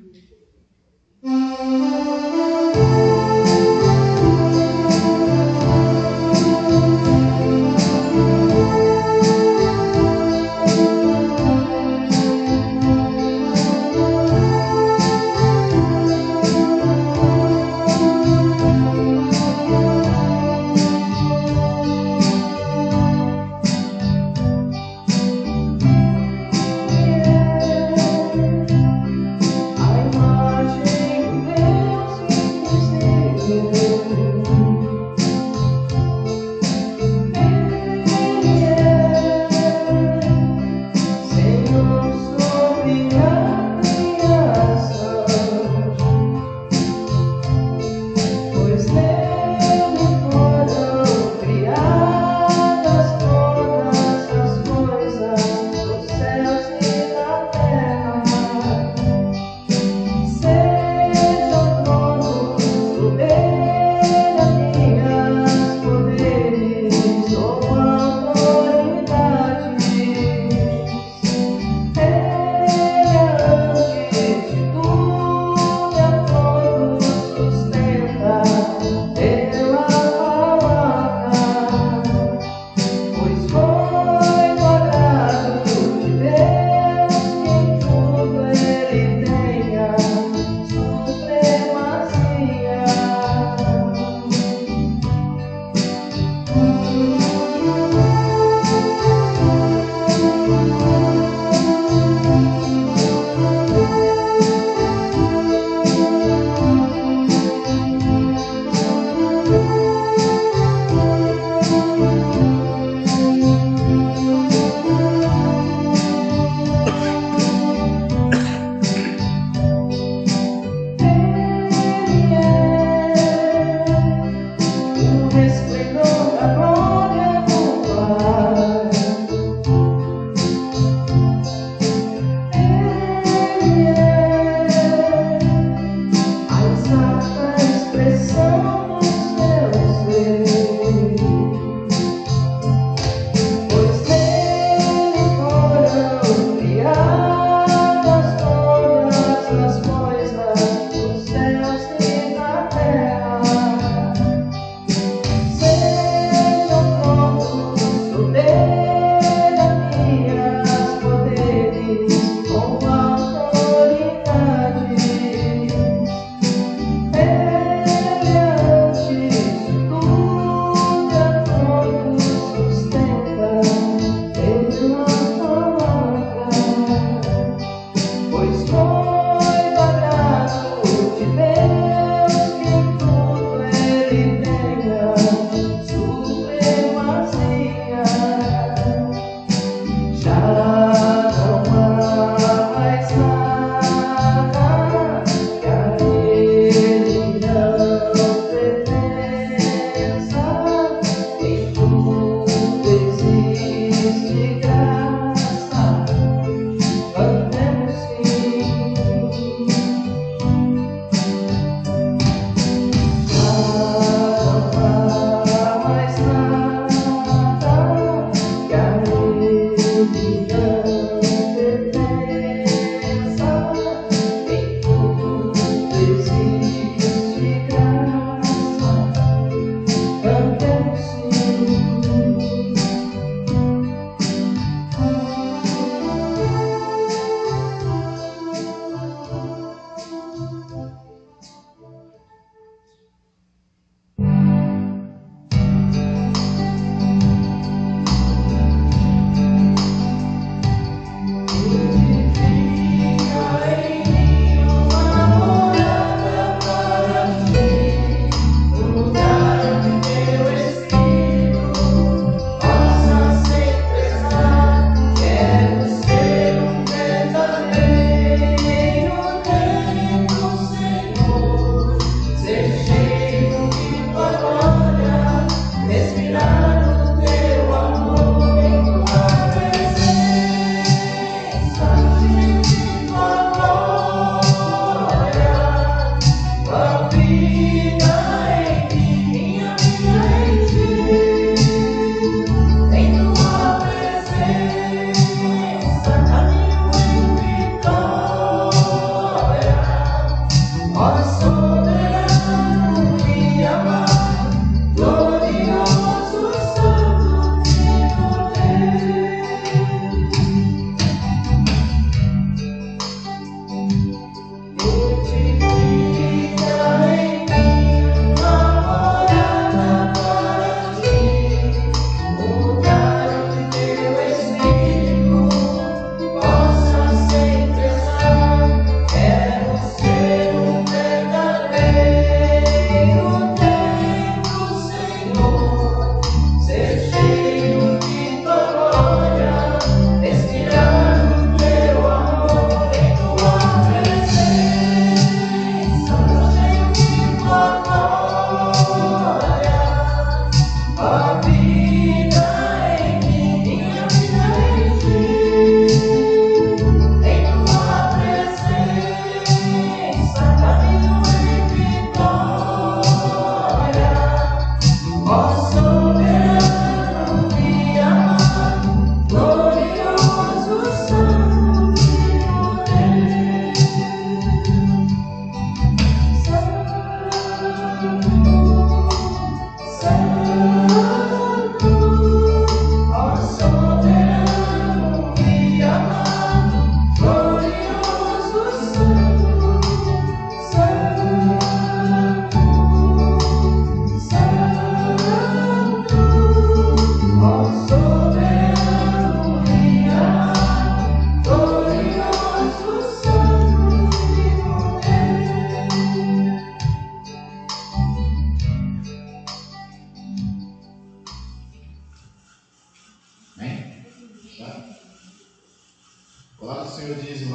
I'm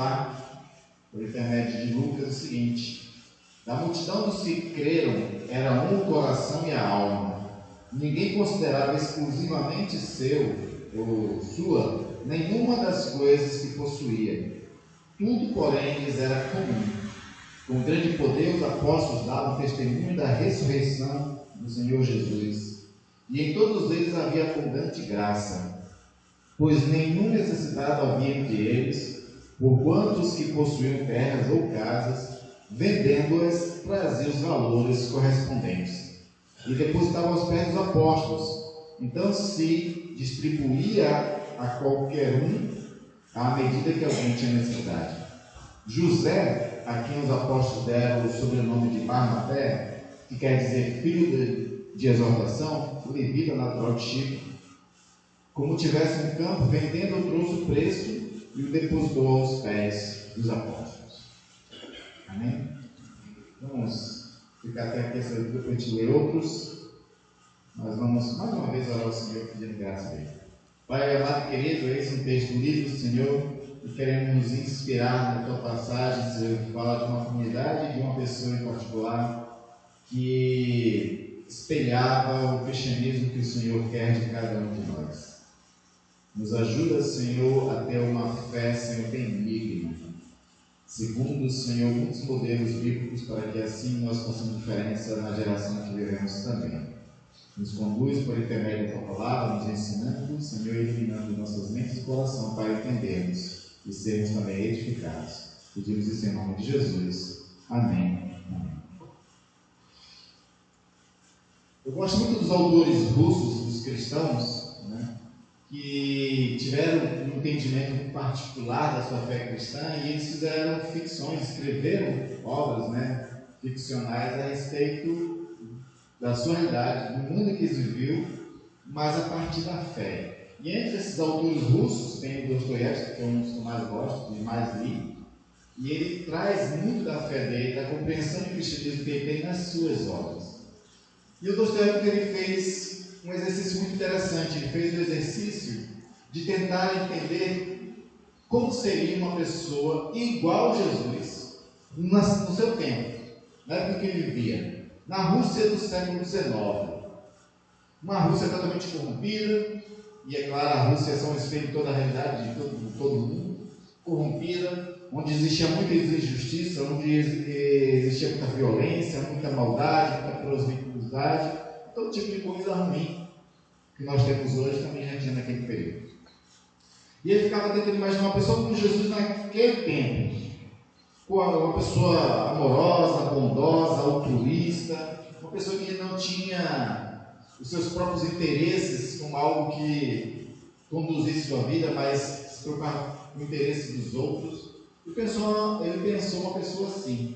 lá, por intermédio de Lucas, o seguinte: da multidão dos que creram, era um o coração e a alma. Ninguém considerava exclusivamente seu ou sua nenhuma das coisas que possuía. Tudo, porém, lhes era comum. Com grande poder, os apóstolos davam testemunho da ressurreição do Senhor Jesus. E em todos eles havia abundante graça, pois nenhum necessitado havia entre eles, porquanto os que possuíam terras ou casas, vendendo-as, traziam os valores correspondentes e depositavam aos pés dos apóstolos. Então se distribuía a qualquer um à medida que alguém tinha necessidade. José, a quem os apóstolos deram o sobrenome de Barnabé, que quer dizer filho de exortação, levita natural de Chipre, como tivesse um campo, vendendo, trouxe o preço e o depositou aos pés dos apóstolos. Amém? Vamos ficar até aqui, depois a gente ler outros. Nós vamos mais uma vez orar ao Senhor pedindo graça a Ele. Pai amado e querido, eis um texto lido do Senhor e queremos nos inspirar na tua passagem. Senhor, que fala de uma comunidade, de uma pessoa em particular que espelhava o cristianismo que o Senhor quer de cada um de nós. Nos ajuda, Senhor, a ter uma fé, Senhor, benigna, segundo o Senhor, muitos modelos bíblicos, para que assim nós façamos diferença na geração que vivemos também. Nos conduz por intermédio da tua palavra, nos ensinando, Senhor, iluminando nossas mentes e coração para entendermos e sermos também edificados. Pedimos isso em nome de Jesus. Amém. Amém. Eu gosto muito dos autores russos, dos cristãos, né, que tiveram um entendimento particular da sua fé cristã e eles fizeram ficções, escreveram obras, né, ficcionais a respeito da sua realidade, do mundo que eles viviam, mas a partir da fé. E entre esses autores russos tem o Dostoiévski, que é um dos que eu mais gosto, que mais li, e ele traz muito da fé dele, da compreensão do cristianismo que ele tem nas suas obras. E o Dostoiévski ele fez um exercício muito interessante. Ele fez o exercício de tentar entender como seria uma pessoa igual a Jesus no seu tempo, na época que ele vivia, na Rússia do século XIX. Uma Rússia totalmente corrompida, e é claro, a Rússia é um espelho de toda a realidade de todo mundo, corrompida, onde existia muita injustiça, onde existia muita violência, muita maldade, muita promiscuidade, todo tipo de coisa ruim que nós temos hoje também já tinha naquele período. E ele ficava tentando imaginar uma pessoa como Jesus naquele tempo, uma pessoa amorosa, bondosa, altruísta, uma pessoa que não tinha os seus próprios interesses como algo que conduzisse sua vida, mas se preocupava com o interesse dos outros. Ele pensou uma pessoa assim.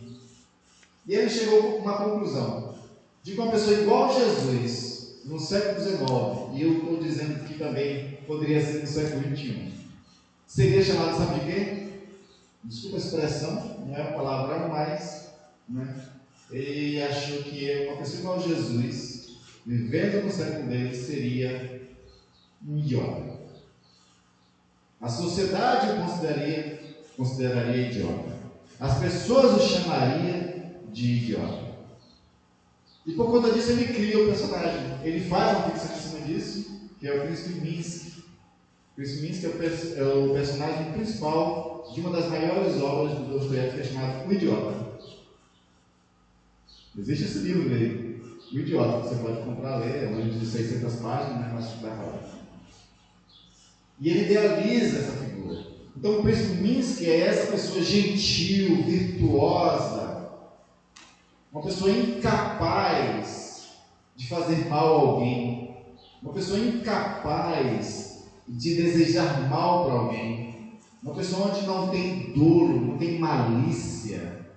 E ele chegou a uma conclusão de que uma pessoa igual a Jesus no século XIX, e eu estou dizendo que também poderia ser no século XXI, seria chamado, sabe de quê? Desculpa a expressão, não é uma palavra mais, né? Ele achou que uma pessoa igual a Jesus, vivendo no século dele, seria um idiota. A sociedade o consideraria idiota. As pessoas o chamariam de idiota. E por conta disso ele cria o personagem. Ele faz uma ficção em cima disso, que é o Príncipe Minsky. O Príncipe Minsky é o personagem principal de uma das maiores obras do Dostoiévski, que é chamado O Idiota. Existe esse livro dele, O Idiota, que você pode comprar, ler, é um livro de 600 páginas, né, mas vai falar. E ele idealiza essa figura. Então o Príncipe Minsky é essa pessoa gentil, virtuosa, uma pessoa incapaz de fazer mal a alguém, uma pessoa incapaz de desejar mal para alguém, uma pessoa onde não tem dolo, não tem malícia,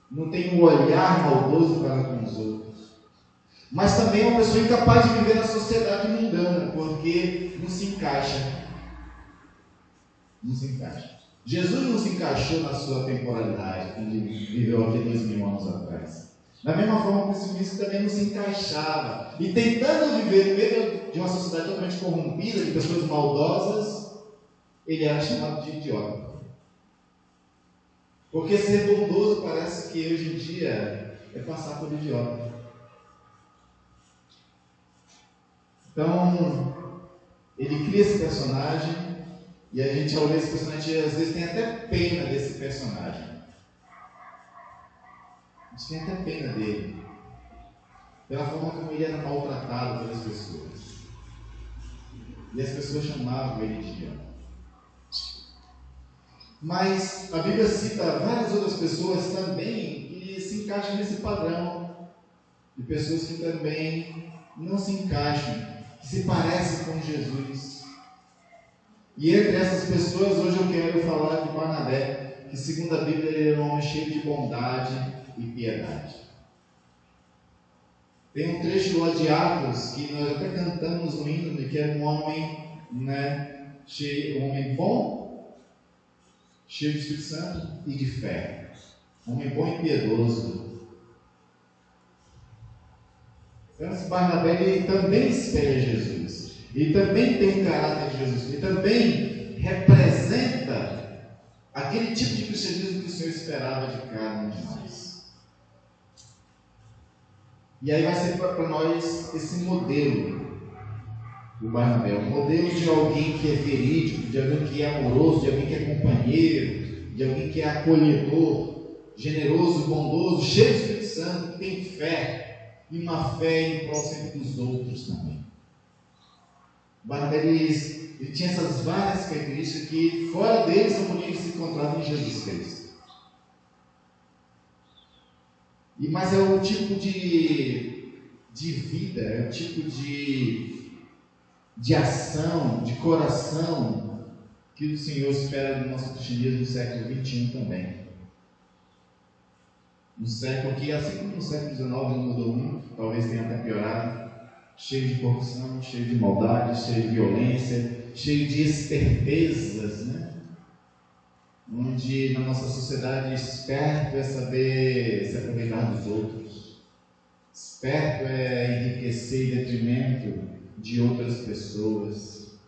não tem um olhar maldoso para com os outros, mas também uma pessoa incapaz de viver na sociedade mundana, porque não se encaixa. Não se encaixa. Jesus não se encaixou na sua temporalidade, quando ele viveu aqui 2000 anos atrás. Da mesma forma, o Príncipe também não se encaixava. E tentando viver no meio de uma sociedade totalmente corrompida, de pessoas maldosas, ele era chamado de idiota. Porque ser bondoso parece que hoje em dia é passar por idiota. Então, ele cria esse personagem e a gente, ao ver esse personagem, às vezes tem até pena desse personagem. A gente tem até pena dele, pela forma como ele era maltratado pelas pessoas. E as pessoas chamavam ele de idiota. Mas a Bíblia cita várias outras pessoas também que se encaixam nesse padrão, de pessoas que também não se encaixam, que se parecem com Jesus. E entre essas pessoas, hoje eu quero falar de Barnabé, que segundo a Bíblia ele era um homem cheio de bondade e piedade. Tem um trecho lá de Atos, que nós até cantamos no hino, que é um homem, cheio, um homem bom, cheio de Espírito Santo e de fé. Um homem bom e piedoso. Então, esse Barnabé ele também espelha Jesus. Ele também tem o caráter de Jesus. Ele também representa aquele tipo de cristianismo que o Senhor esperava de cada um de nós. E aí vai ser para nós esse modelo do Barnabé. Um modelo de alguém que é verídico, de alguém que é amoroso, de alguém que é companheiro, de alguém que é acolhedor, generoso, bondoso, cheio do Espírito Santo, que tem fé. E uma fé em prol sempre dos outros também. Barnabé ele tinha essas várias características que fora dele só podia se encontrar em Jesus Cristo. Mas é o tipo de vida, é o tipo de ação, de coração que o Senhor espera do nosso cristianismo no século XXI também. Um século que, assim como no século XIX não mudou muito, talvez tenha até piorado, cheio de corrupção, cheio de maldade, cheio de violência, cheio de espertezas, né? Onde na nossa sociedade esperto é saber se aproveitar dos outros, esperto é enriquecer em detrimento de outras pessoas.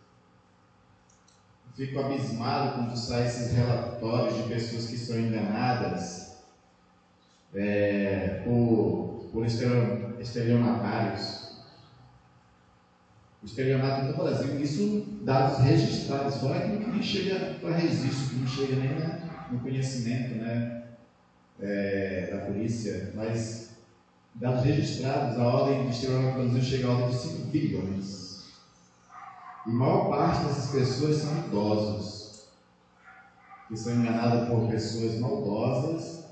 Eu fico abismado quando saem esses relatórios de pessoas que são enganadas por estelionatários. O estelionato no Brasil, isso dados registrados, fora aquilo que não chega para registro, que não chega nem no conhecimento da polícia, mas dados registrados, a ordem de estelionato no Brasil chega a ordem de 5 bilhões. E a maior parte dessas pessoas são idosos, que são enganadas por pessoas maldosas,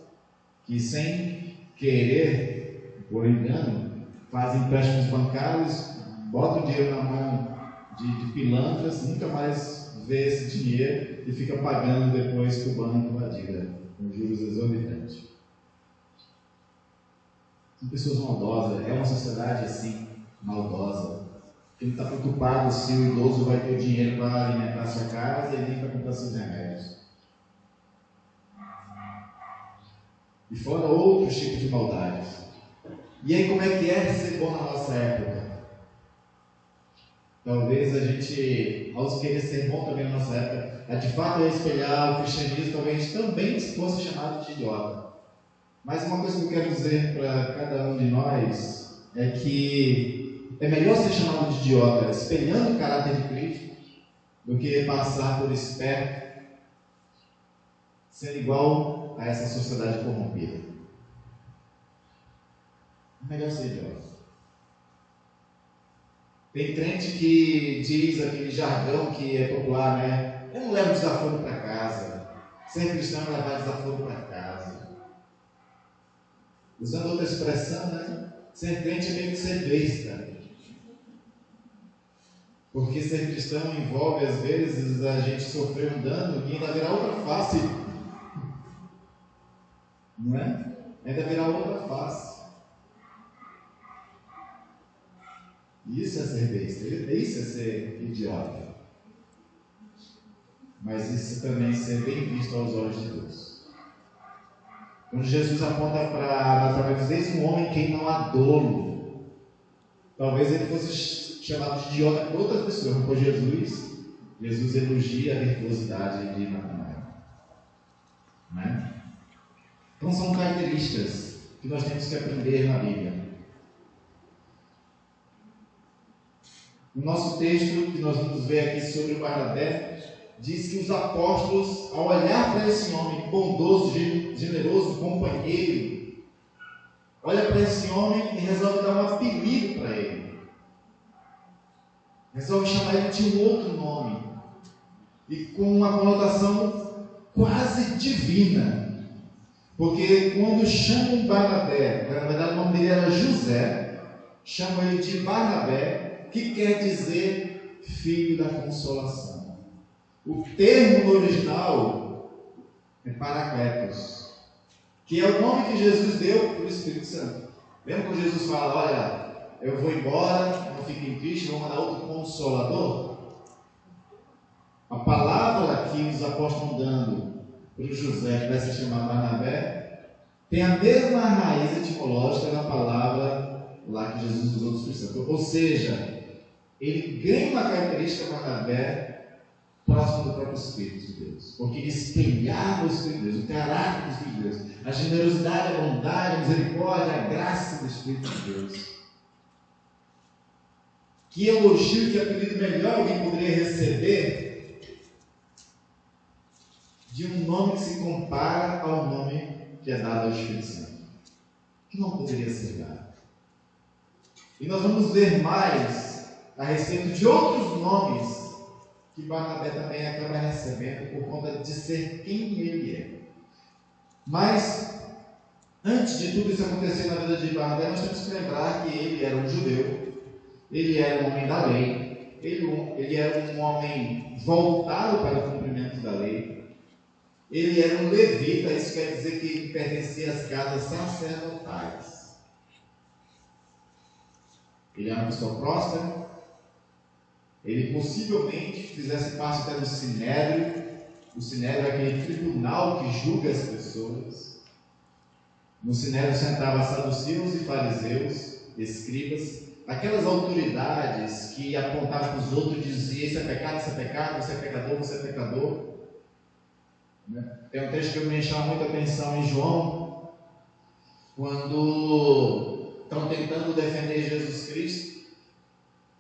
que sem querer, por engano, fazem empréstimos bancários, botam o dinheiro na mão de pilantras, nunca mais vê esse dinheiro e fica pagando depois com o banco a dívida, com juros exorbitantes. São pessoas maldosas, é uma sociedade assim, maldosa, que não está preocupado se o idoso vai ter o dinheiro para alimentar a sua casa e nem para comprar seus remédios. E fora outros tipos de maldades. E aí como é que é ser bom na nossa época? Talvez a gente, ao querer ser bom também na nossa época, de fato espelhar o cristianismo, talvez a gente também fosse chamado de idiota. Mas uma coisa que eu quero dizer para cada um de nós é que é melhor ser chamado de idiota espelhando o caráter de Cristo do que passar por esperto sendo igual a essa sociedade corrompida. É melhor ser idiota. Tem crente que diz aquele jargão que é popular, né? Eu não levo desaforo para casa. Ser cristão é levar desaforo para casa. Usando outra expressão, né? Ser crente é meio que ser besta. Porque ser cristão envolve, às vezes, a gente sofrer um dano e ainda virar outra face. Não é? Ainda virar outra face. Isso é ser besta, isso é ser idiota. Mas isso também é ser bem visto aos olhos de Deus. Quando Jesus aponta para Natanael, eis um homem que não há dolo. Talvez ele fosse chamado de idiota por outras pessoas, mas por Jesus elogia a virtuosidade de Natanael. Não é? Então são características que nós temos que aprender na Bíblia. No nosso texto, que nós vamos ver aqui sobre o Barnabé, diz que os apóstolos, ao olhar para esse homem bondoso, generoso, companheiro, olha para esse homem e resolve dar um apelido para ele. Resolve chamar ele de um outro nome. E com uma conotação quase divina. Porque quando chamam Barnabé, na verdade o nome dele era José, chamam ele de Barnabé, que quer dizer filho da consolação. O termo no original é Paracletos, que é o nome que Jesus deu para o Espírito Santo. Lembra quando Jesus fala, olha, eu vou embora, não fiquem tristes, vou mandar outro Consolador? A palavra que os apóstolos estão dando para o José, que vai se chamar Barnabé, tem a mesma raiz etimológica da palavra lá que Jesus usou do Espírito Santo. Ou seja, ele ganha uma característica Barnabé próximo do próprio Espírito de Deus, porque ele espelhava o Espírito de Deus, o caráter do Espírito de Deus, a generosidade, a bondade, a misericórdia, a graça do Espírito de Deus. Que elogio, que apelido melhor alguém poderia receber de um nome que se compara ao nome que é dado ao Espírito Santo, que não poderia ser dado. E nós vamos ver mais a respeito de outros nomes que Barnabé também acaba recebendo por conta de ser quem ele é. Mas, antes de tudo isso acontecer na vida de Barnabé, nós temos que lembrar que ele era um judeu, ele era um homem da lei, ele era um homem voltado para o cumprimento da lei. Ele era um levita, isso quer dizer que ele pertencia às casas sacerdotais. Ele era uma pessoa próspera, ele possivelmente fizesse parte até do Sinédrio. O Sinédrio é aquele tribunal que julga as pessoas. No Sinédrio sentavam saduceus e fariseus, escribas, aquelas autoridades que apontavam para os outros e diziam: isso é pecado, isso é pecado, você é pecador, você é pecador. Tem um texto que me chama muita atenção em João, quando estão tentando defender Jesus Cristo,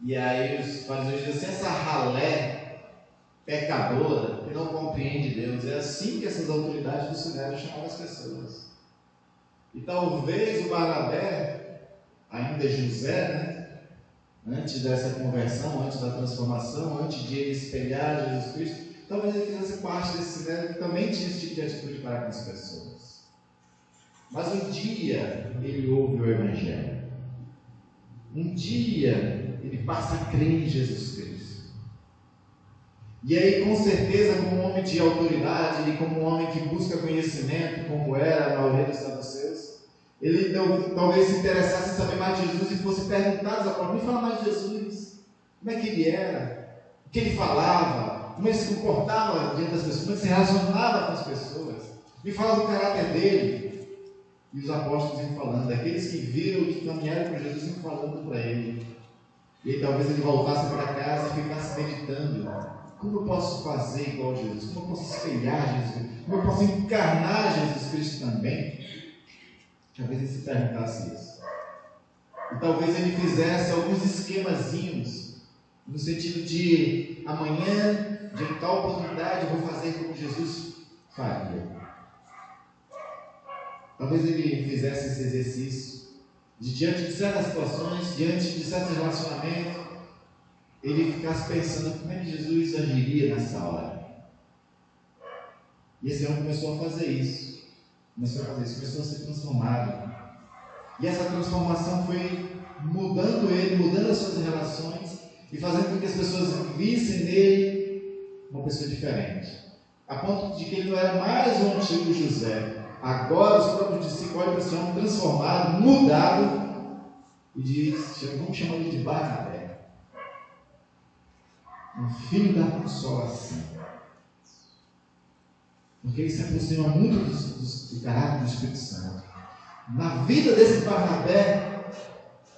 e aí os fariseus dizem assim: essa ralé pecadora que não compreende Deus. É assim que essas autoridades do Sinédrio chamavam as pessoas. E talvez o Barnabé, ainda José, antes dessa conversão, antes da transformação, antes de ele espelhar Jesus Cristo, talvez ele fizesse parte desse Sinédrio que também tinha esse tipo de atitude para com as pessoas. Mas um dia ele ouve o Evangelho. Um dia ele passa a crer em Jesus Cristo. E aí, com certeza, como um homem de autoridade e como um homem que busca conhecimento, como era a maioria dos saduceus, ele talvez se interessasse em saber mais de Jesus e fosse perguntar aos apóstolos: me fala mais de Jesus. Como é que ele era? O que ele falava? Como ele se comportava diante das pessoas? Como ele se relacionava com as pessoas? Me fala do caráter dele. E os apóstolos iam falando, aqueles que viram, que caminharam com Jesus, iam falando para ele. E aí talvez ele voltasse para casa e ficasse meditando: como eu posso fazer igual a Jesus? Como eu posso espelhar Jesus? Como eu posso encarnar Jesus Cristo também? Talvez ele se perguntasse isso. E talvez ele fizesse alguns esquemazinhos, no sentido de: amanhã, de tal oportunidade, eu vou fazer como Jesus faria. Talvez ele fizesse esse exercício de, diante de certas situações, diante de certos relacionamentos, ele ficasse pensando: como é que Jesus agiria nessa hora? E esse homem começou a fazer isso. Começou a ser transformado. E essa transformação foi mudando ele, mudando as suas relações e fazendo com que as pessoas vissem nele uma pessoa diferente. A ponto de que ele não era mais o antigo José. Agora os próprios discípulos olham para esse homem transformado, mudado, e dizem: vamos chamar ele de Barnabé, um filho da consolação. Porque ele se aproxima muito do caráter do Espírito Santo. Na vida desse Barnabé,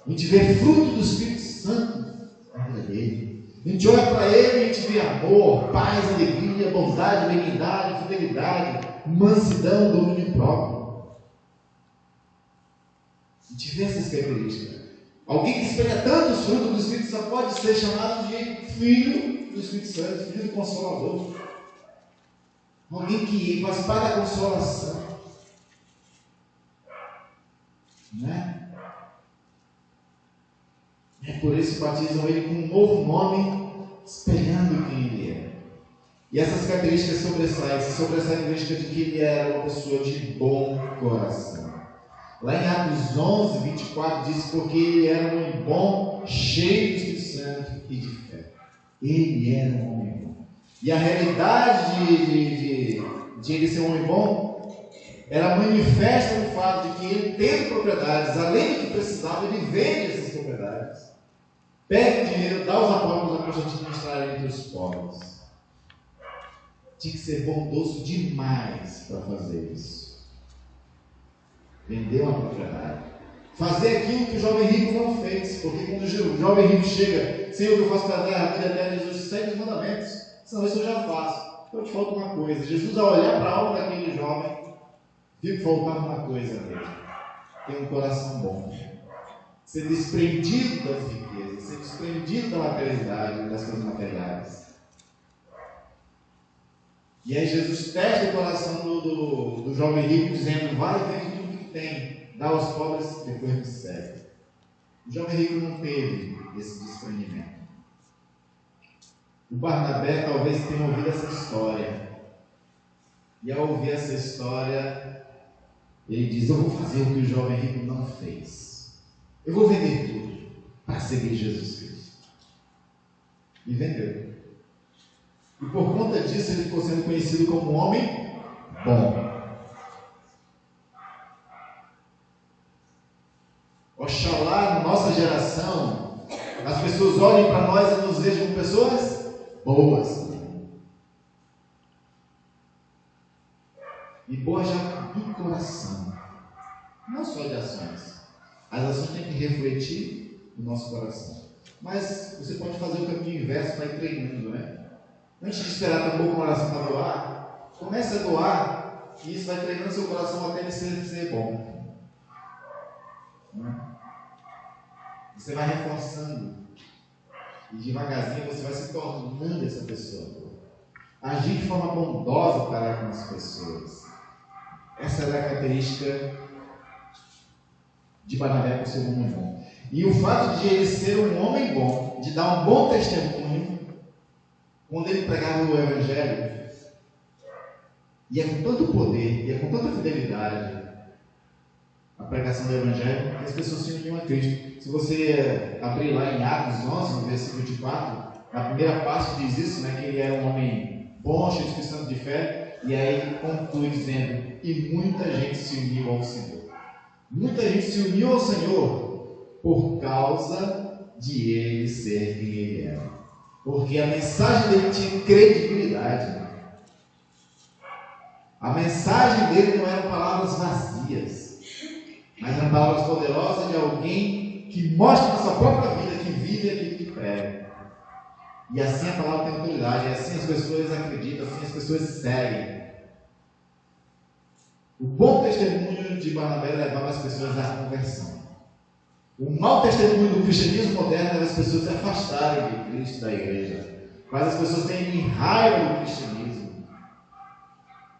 a gente vê fruto do Espírito Santo na vida dele. A gente olha para ele e a gente vê amor, paz, alegria, bondade, benignidade, fidelidade, mansidão, domínio próprio. Diversas características. Alguém que espelha tantos frutos do Espírito só pode ser chamado de filho do Espírito Santo, filho do Consolador. Alguém que faz parte da consolação. Né? É por isso que batizam ele com um novo nome, espelhando quem ele é. E essas características sobressaem essa característica de que ele era uma pessoa de bom coração. Lá em Atos 11, 24, diz porque ele era um homem bom, cheio do Espírito Santo e de fé. Ele era um homem bom. E a realidade de ele ser um homem bom era manifesta no fato de que ele, tendo propriedades, além do que precisava, ele vende essas propriedades. Pega o dinheiro, dá os apóstolos para administrar entre os pobres. Tinha que ser bondoso demais para fazer isso. Vender uma propriedade. Fazer aquilo que o jovem rico não fez. Porque quando o jovem rico chega, Senhor, eu faço para dar a vida eterna, Jesus, segue os mandamentos. Senão isso eu já faço. Então te falta uma coisa. Jesus, ao olhar para a alma daquele jovem, viu que faltava uma coisa nele. Tem um coração bom. Ser desprendido das riquezas, ser desprendido da materialidade, das coisas materiais. E aí Jesus testa o coração do jovem rico, dizendo, vai e vende tudo que tem, dá aos pobres, depois me segue. O jovem rico não teve esse desprendimento. O Barnabé talvez tenha ouvido essa história. E ao ouvir essa história, ele diz, eu vou fazer o que o jovem rico não fez. Eu vou vender tudo para seguir Jesus Cristo. E vendeu. E por conta disso ele ficou sendo conhecido como um homem bom. Oxalá, na nossa geração, as pessoas olhem para nós e nos vejam como pessoas boas. E boas já do coração. Não só de ações. As ações têm que refletir no nosso coração. Mas você pode fazer o caminho inverso para ir treinando, né? Antes de esperar ter um pouco de oração para doar, comece a doar e isso vai treinando seu coração até ele ser bom. Você vai reforçando e devagarzinho você vai se tornando essa pessoa. Agir de forma bondosa para com as pessoas. Essa era a característica de Barnabé por ser um homem bom. E o fato de ele ser um homem bom, de dar um bom testemunho, quando ele pregava o Evangelho, ia com tanto poder, ia com tanta fidelidade, a pregação do Evangelho, que as pessoas se uniam a Cristo. Se você abrir lá em Atos 11, no versículo 24, na primeira parte diz isso, né, que ele era um homem bom, cheio de Espírito Santo de fé, e aí ele conclui dizendo, e muita gente se uniu ao Senhor. Muita gente se uniu ao Senhor por causa de ele ser quem ele era. Porque a mensagem dele tinha credibilidade. A mensagem dele não eram palavras vazias, mas eram palavras poderosas de alguém que mostra na sua própria vida que vive aquilo que prega. E assim a palavra tem autoridade, e assim as pessoas acreditam, assim as pessoas seguem. O bom testemunho de Barnabé levava as pessoas à conversão. O mau testemunho do cristianismo moderno leva as pessoas a se afastarem de Cristo, da igreja. Faz as pessoas terem raiva do cristianismo,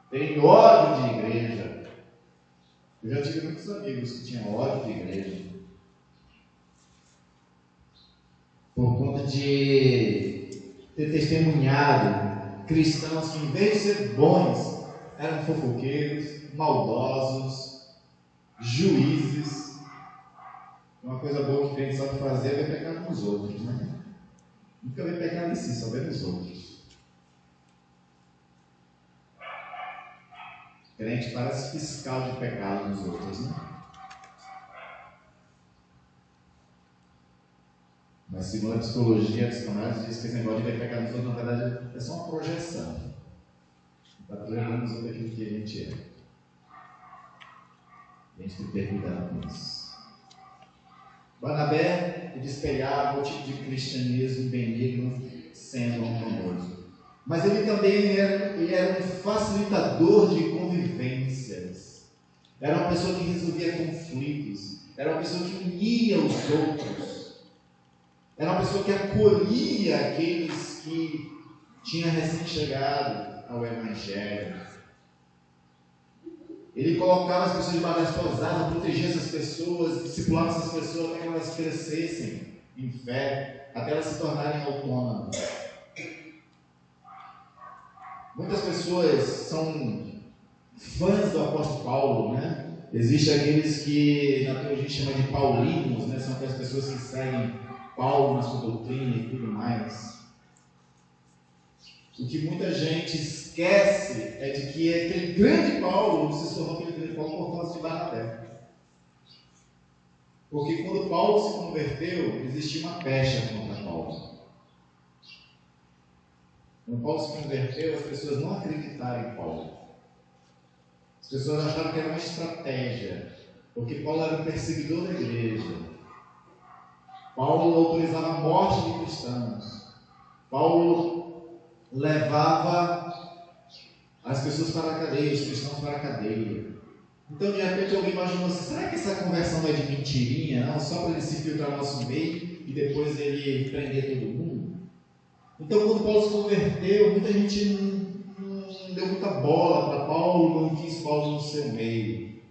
terem ódio de igreja. Eu já tive muitos amigos que tinham ódio de igreja por conta de ter testemunhado cristãos que, em vez de ser bons, eram fofoqueiros, maldosos, juízes. Uma coisa boa que o crente sabe fazer é ver pecado nos outros, né? Nunca vê pecado em si, só vê nos outros. O crente parece fiscal de pecado nos outros, né? Mas segundo a psicologia, a psicanálise diz que esse negócio de ver pecado nos outros, na verdade, é só uma projeção. Está projetando nos outros aquilo que a gente é. E a gente tem que ter cuidado com isso. Barnabé espelhava o tipo de cristianismo benigno, sendo amoroso. Mas ele também era um facilitador de convivências. era uma pessoa que resolvia conflitos, era uma pessoa que unia os outros, era uma pessoa que acolhia aqueles que tinham recém-chegado ao Evangelho. Ele colocava as pessoas debaixo das suas asas, protegia essas pessoas, discipulava essas pessoas até que elas crescessem em fé, até elas se tornarem autônomas. Muitas pessoas são fãs do apóstolo Paulo, né? Existem aqueles que na teologia chama de paulinos, né? São aquelas pessoas que seguem Paulo na sua doutrina e tudo mais. O que muita gente esquece é de que aquele grande Paulo se tornou aquele grande Paulo por causa de Barnabé. Porque quando Paulo se converteu, existia uma pecha contra Paulo. Quando Paulo se converteu, as pessoas não acreditaram em Paulo. As pessoas acharam que era uma estratégia, porque Paulo era um perseguidor da igreja. Paulo autorizava a morte de cristãos. Paulo levava as pessoas para a cadeia, os cristãos para a cadeia. Então, de repente, alguém imaginou assim: será que essa conversão não é de mentirinha, não? Só para ele se filtrar no nosso meio e depois ele prender todo mundo? Então, quando Paulo se converteu, muita gente não deu muita bola para Paulo, não quis Paulo no seu meio.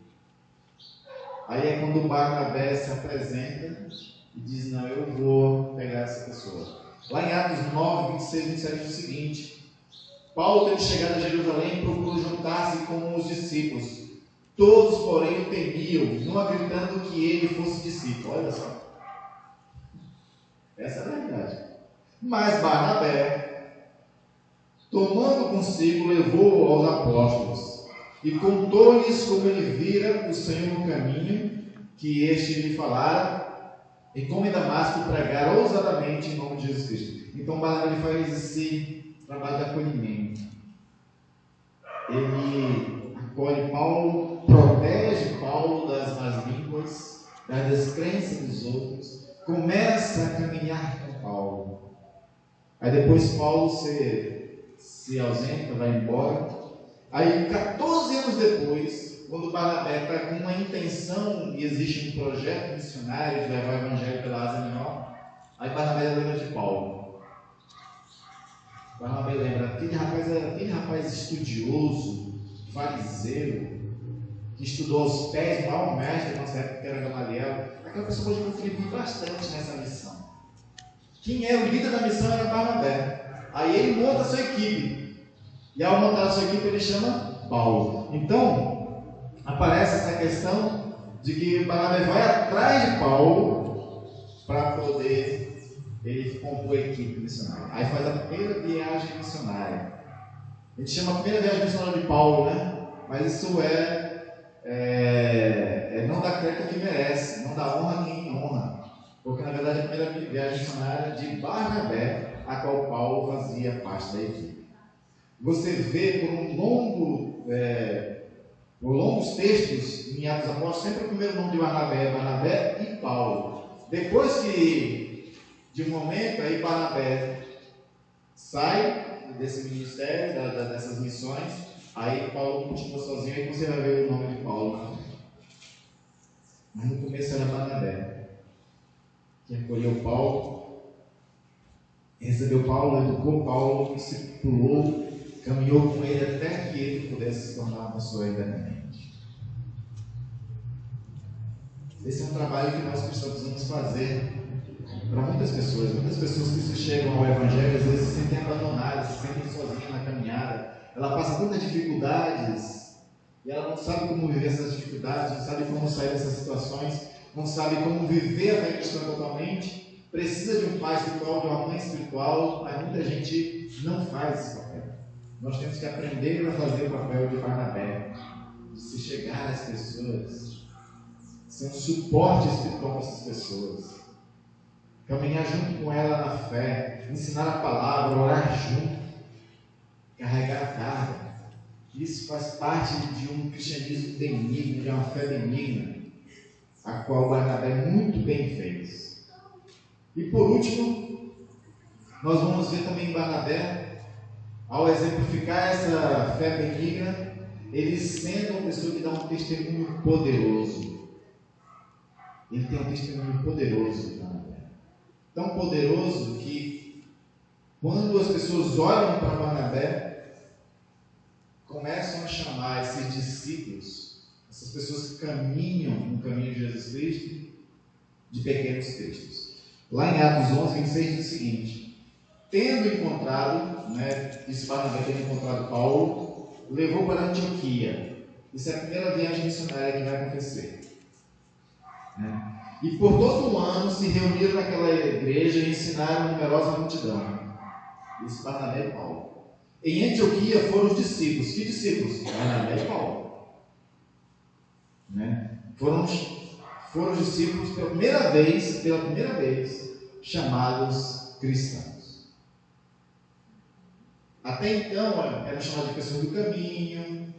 Aí é quando o Barnabé se apresenta e diz: não, eu vou pegar essa pessoa. Lá em Atos 9, 26, 27 diz o seguinte: Paulo, tendo chegado a Jerusalém, procurou juntar-se com os discípulos. Todos, porém, o temiam, não acreditando que ele fosse discípulo. Olha só. Essa é a verdade. Mas Barnabé, tomando consigo, levou-o aos apóstolos e contou-lhes como ele vira o Senhor no caminho que este lhe falara, e como em Damasco pregar ousadamente em nome de Jesus Cristo. Então Barnabé faz esse trabalho de acolhimento. Ele acolhe Paulo, protege Paulo das más línguas, da descrença dos outros, começa a caminhar com Paulo. Aí depois Paulo se ausenta, vai embora. Aí 14 anos depois, quando Barnabé está com uma intenção e existe um projeto missionário de levar o evangelho pela Ásia Menor, aí Barnabé lembra de Paulo. Barnabé lembra: aquele rapaz estudioso, fariseu, que estudou aos pés do maior mestre da nossa época, que era Gamaliel. Aquela pessoa pode contribuir bastante nessa missão. Quem era o líder da missão era Barnabé. Aí ele monta a sua equipe. E ao montar a sua equipe, ele chama Paulo. Então, aparece essa questão de que Barnabé vai atrás de Paulo para poder ele compor a equipe missionária. Aí faz a primeira viagem missionária. A gente chama a primeira viagem missionária de Paulo, né? Mas isso não dá crédito a quem merece, não dá honra a quem honra. Porque na verdade a primeira viagem missionária de Barnabé, a qual Paulo fazia parte da equipe. Você vê por longos textos em Atos dos Apóstolos, sempre o primeiro nome de Barnabé é Barnabé e Paulo. Depois que, de um momento, aí Barnabé sai desse ministério, dessas missões, aí Paulo continua sozinho, aí você vai ver o nome de Paulo. Mas no começo era Barnabé, que acolheu Paulo, recebeu Paulo, educou Paulo, discipulou, caminhou com ele até que ele pudesse se tornar uma pessoa independente. Esse é um trabalho que nós precisamos fazer para muitas pessoas que se chegam ao Evangelho, às vezes se sentem abandonadas, se sentem sozinhas na caminhada. Ela passa tantas dificuldades e ela não sabe como viver essas dificuldades, não sabe como sair dessas situações, não sabe como viver a fé cristã totalmente. Precisa de um pai espiritual, de uma mãe espiritual, mas muita gente não faz esse papel. Nós temos que aprender a fazer o papel de Barnabé, de se chegar às pessoas, ser um suporte espiritual para essas pessoas, caminhar junto com ela na fé, ensinar a palavra, orar junto, carregar a carga. Isso faz parte de um cristianismo benigno, de uma fé benigna, a qual Barnabé muito bem fez. E por último, nós vamos ver também em Barnabé, ao exemplificar essa fé benigna, ele sendo uma pessoa que dá um testemunho poderoso. Ele tem um testemunho poderoso, Barnabé. Tão poderoso que, quando as pessoas olham para Barnabé, começam a chamar esses discípulos, essas pessoas que caminham no caminho de Jesus Cristo, de pequenos cristos. Lá em Atos 11, 26 diz o seguinte: tendo encontrado, esse Barnabé tendo encontrado Paulo, levou para Antioquia. Isso é a primeira viagem missionária que vai acontecer. E por todo um ano se reuniram naquela igreja e ensinaram a numerosa multidão. Isso Barnabé e Paulo. Em Antioquia foram os discípulos. Que discípulos? Barnabé e Paulo. Foram os discípulos pela primeira vez, chamados cristãos. Até então eram chamados de pessoas do caminho,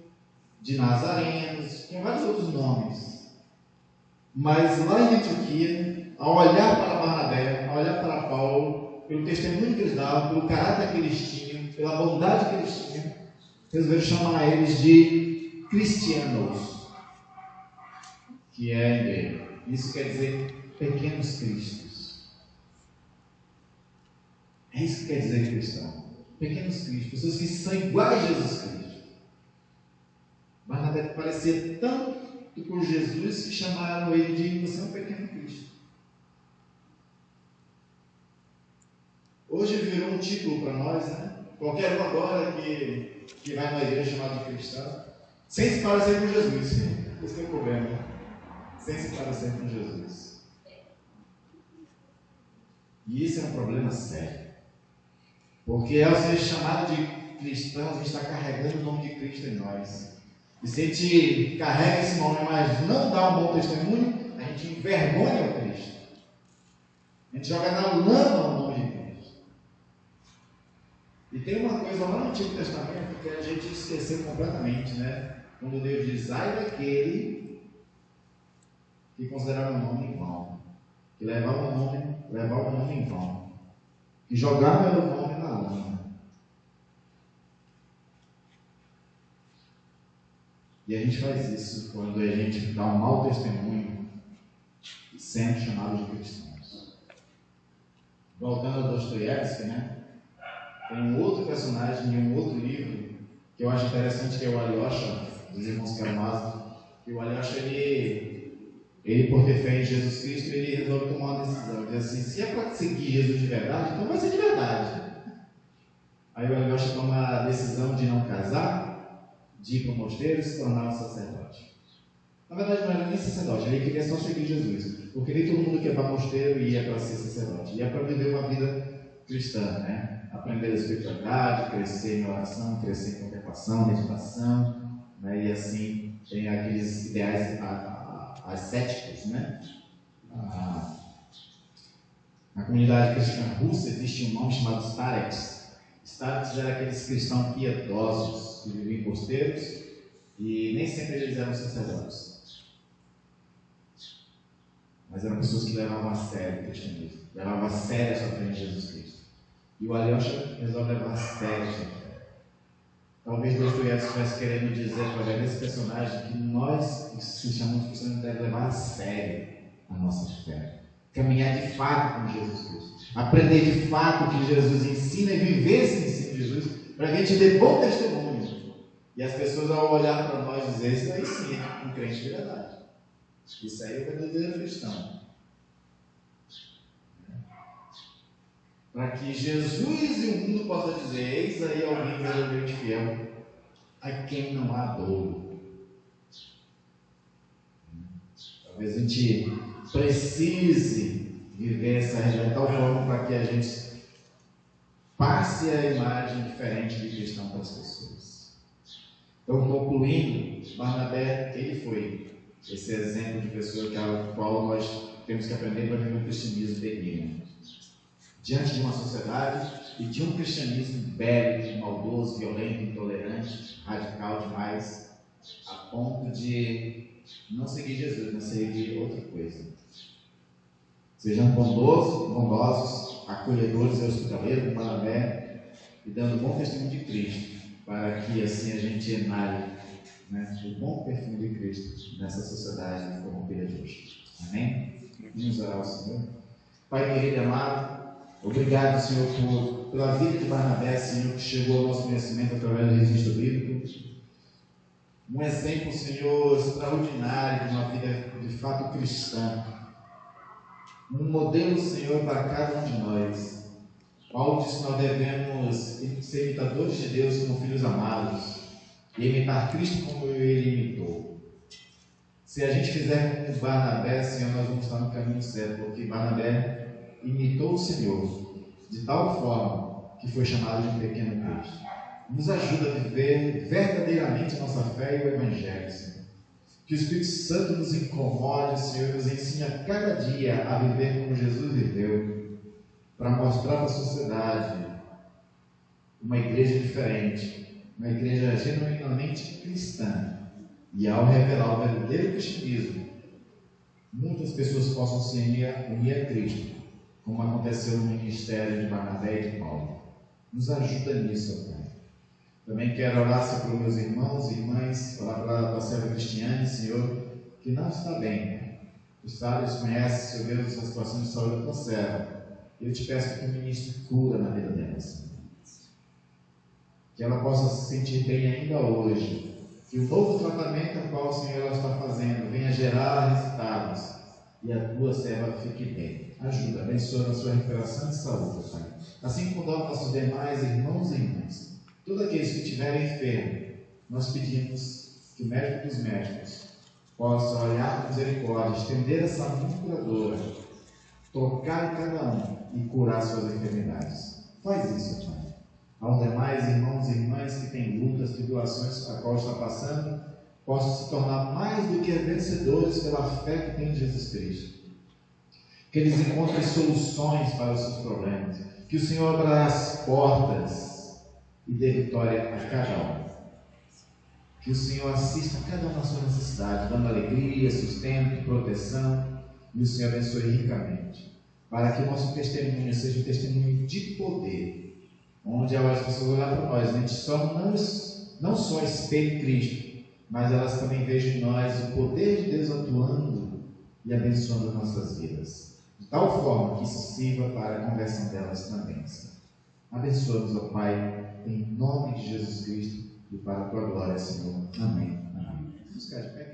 de nazarenos, tinha vários outros nomes. Mas lá em Antioquia, ao olhar para Barnabé, ao olhar para Paulo, pelo testemunho que eles davam, pelo caráter que eles tinham, pela bondade que eles tinham, resolveram chamar eles de cristianos, que é em grego. Isso quer dizer pequenos cristos. É isso que quer dizer cristão. Pequenos cristos, pessoas que são iguais a Jesus Cristo. Barnabé parecia tanto com Jesus que chamaram ele de você é um pequeno Cristo. Hoje virou um título para nós, Qualquer um agora que vai numa igreja chamada de cristão, sem se parecer com Jesus. Esse é o problema, sem se parecer com Jesus. E isso é um problema sério. Porque ao ser chamado de cristão, a gente está carregando o nome de Cristo em nós. E se a gente carrega esse nome, mas não dá um bom testemunho, a gente envergonha o Cristo. A gente joga na lama o nome de Cristo. E tem uma coisa lá no Antigo Testamento que a gente esqueceu completamente, Quando Deus diz: ai daquele que considerava o nome em vão, que levava o nome em vão, que jogava o nome na lama. E a gente faz isso quando a gente dá um mau testemunho sendo chamado de cristãos. Voltando a Dostoiévski, tem um outro personagem em um outro livro que eu acho interessante, que é o Alyosha, dos Irmãos Karamazov. E o Alyosha, ele por ter fé em Jesus Cristo, ele resolve tomar uma decisão. Ele diz assim: se é para seguir Jesus de verdade, então vai ser de verdade. Aí o Alyosha toma a decisão de não casar, de ir para o mosteiro e se tornar um sacerdote. Na verdade, não era nem sacerdote, ele queria só seguir Jesus, porque nem todo mundo que ia para o mosteiro ia para ser sacerdote, ia para viver uma vida cristã, aprender a espiritualidade, crescer em oração, crescer em contemplação, meditação, e assim tem aqueles ideais ascéticos, Na comunidade cristã russa existe um nome chamado starets. Starets eram aqueles cristãos piedosos que viviam em mosteiros e nem sempre eles eram sacerdotes, mas eram pessoas que levavam a sério o cristianismo, levavam a sério a sua fé em Jesus Cristo. E o Alyosha resolve levar a sério a sua fé. Talvez Dostoiévski estivesse querendo dizer através desse personagem que nós, que se chamamos cristãos, devemos levar a sério a nossa fé, caminhar de fato com Jesus Cristo, aprender de fato o que Jesus ensina e viver esse ensino de Jesus, para que a gente dê bom testemunho. E as pessoas, ao olhar para nós, dizer: isso aí sim é um crente de verdade. Isso aí é o verdadeiro cristão. Para que Jesus e o mundo possam dizer: eis aí alguém verdadeiramente fiel, a quem não há dolo. Talvez a gente precise viver essa realidade de tal forma para que a gente passe a imagem diferente de cristão para as pessoas. Então, concluindo, Barnabé, ele foi esse exemplo de pessoa que ao qual nós temos que aprender para viver um cristianismo benigno. Diante de uma sociedade e de um cristianismo bélico, maldoso, violento, intolerante, radical demais, a ponto de não seguir Jesus, mas seguir outra coisa. Sejam bondosos, acolhedores e hospitaleiros com Barnabé e dando bom testemunho de Cristo, para que assim a gente emane né, o bom perfume de Cristo nessa sociedade corrompida de hoje. Amém? Vamos orar ao Senhor. Pai querido e amado, obrigado, Senhor, pela vida de Barnabé, Senhor, que chegou ao nosso conhecimento através do registro bíblico. Um exemplo, Senhor, extraordinário de uma vida de fato cristã. Um modelo, Senhor, para cada um de nós. Paulo diz que nós devemos ser imitadores de Deus como filhos amados e imitar Cristo como Ele imitou. Se a gente fizer como Barnabé, Senhor, nós vamos estar no caminho certo, porque Barnabé imitou o Senhor de tal forma que foi chamado de um pequeno Cristo. Nos ajuda a viver verdadeiramente a nossa fé e o Evangelho, Senhor. Que o Espírito Santo nos incomode, Senhor, nos ensine a cada dia a viver como Jesus viveu, para mostrar para a sociedade uma igreja diferente, uma igreja genuinamente cristã. E ao revelar o verdadeiro cristianismo, muitas pessoas possam se unir a Cristo, como aconteceu no ministério de Barnabé e de Paulo. Nos ajuda nisso, Pai. Também quero orar pelos meus irmãos e irmãs, orar pela serva Cristiane, Senhor, que não está bem. Tu sabes, conheces, Senhor Deus, a situação de saúde da tua serva. Eu te peço que tu ministre cura na vida dela, Senhor. Que ela possa se sentir bem ainda hoje. Que o novo tratamento ao qual, Senhor, ela está fazendo venha gerar resultados e a tua serva fique bem. Ajuda, abençoa na sua recuperação de saúde, Pai. Assim como dá nossos demais irmãos e irmãs. Todos aqueles que estiverem enfermos, nós pedimos que o médico dos médicos possa olhar com misericórdia, estender essa mão curadora, tocar em cada um e curar suas enfermidades. Faz isso, Pai. Aos demais irmãos e irmãs que têm lutas, tribulações a qual está passando, possam se tornar mais do que vencedores pela fé que tem em Jesus Cristo. Que eles encontrem soluções para os seus problemas. Que o Senhor abra as portas e dê vitória a cada um. Que o Senhor assista a cada uma na sua necessidade, dando alegria, sustento, proteção, e o Senhor abençoe ricamente, para que o nosso testemunho seja um testemunho de poder, onde as pessoas olhar para nós, a gente não só espelhe Cristo, mas elas também vejam em nós o poder de Deus atuando e abençoando as nossas vidas, de tal forma que isso sirva para a conversão delas também. Abençoa-nos, ó Pai, em nome de Jesus Cristo e para a tua glória, Senhor. Amém. Amém. Vamos ficar de pé.